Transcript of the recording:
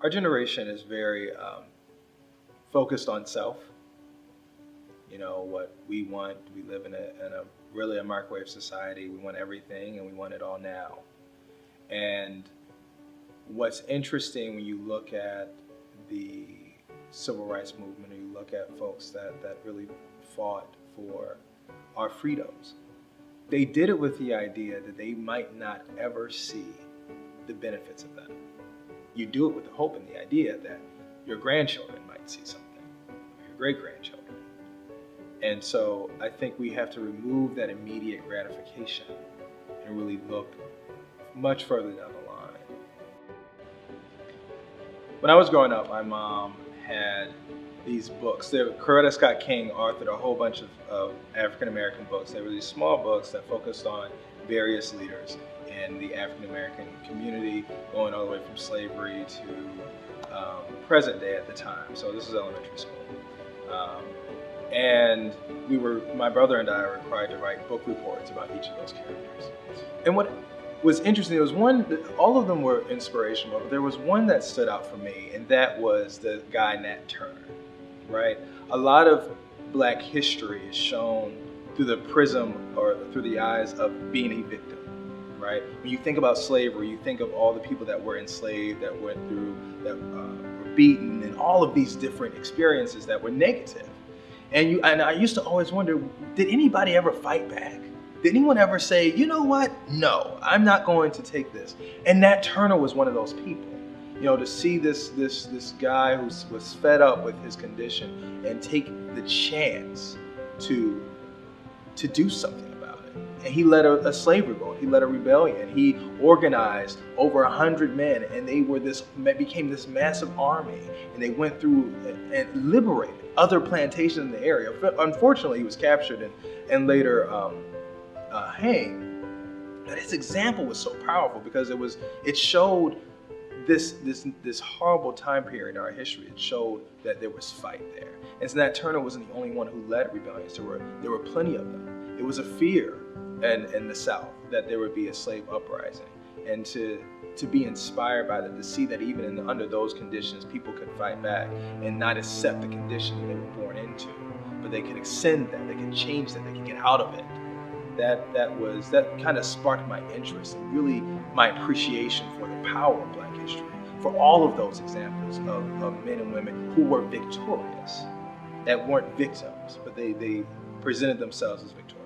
Our generation is very focused on self. You know what we want. We live in a really a microwave society. We want everything, and we want it all now. And what's interesting when you look at the civil rights movement, or you look at folks that really fought for our freedoms, they did it with the idea that they might not ever see the benefits of that. You do it with the hope and the idea that your grandchildren might see something, or your great grandchildren. And so I think we have to remove that immediate gratification and really look much further down the line. When I was growing up, my mom had these books. Coretta Scott King authored a whole bunch of African American books. They were these small books that focused on various leaders in the African American community, going all the way from slavery to present day at the time. So this is elementary school. And my brother and I were required to write book reports about each of those characters. And what was interesting, there was one, all of them were inspirational, but there was one that stood out for me, and that was the guy Nat Turner, right? A lot of Black history is shown through the prism or through the eyes of being a victim, right? When you think about slavery, you think of all the people that were enslaved, that went through, that were beaten, and all of these different experiences that were negative. And I used to always wonder, did anybody ever fight back? Did anyone ever say, you know what? No, I'm not going to take this. And Nat Turner was one of those people. You know, to see this guy who was fed up with his condition and take the chance to do something about it. And he led a slave revolt. He led a rebellion. He organized over 100 men, and became this massive army. And they went through and liberated other plantations in the area. Unfortunately, he was captured and later hanged. But his example was so powerful because it showed this horrible time period in our history. It showed that there was fight there. And so Nat Turner wasn't the only one who led rebellions. There were plenty of them. It was a fear in the South that there would be a slave uprising, and to be inspired by that, to see that even under those conditions, people could fight back and not accept the condition they were born into, but they could ascend that, they could change that, they could get out of it. That kind of sparked my interest and really my appreciation for the power of Black history, for all of those examples of men and women who were victorious, that weren't victims, but they presented themselves as victorious.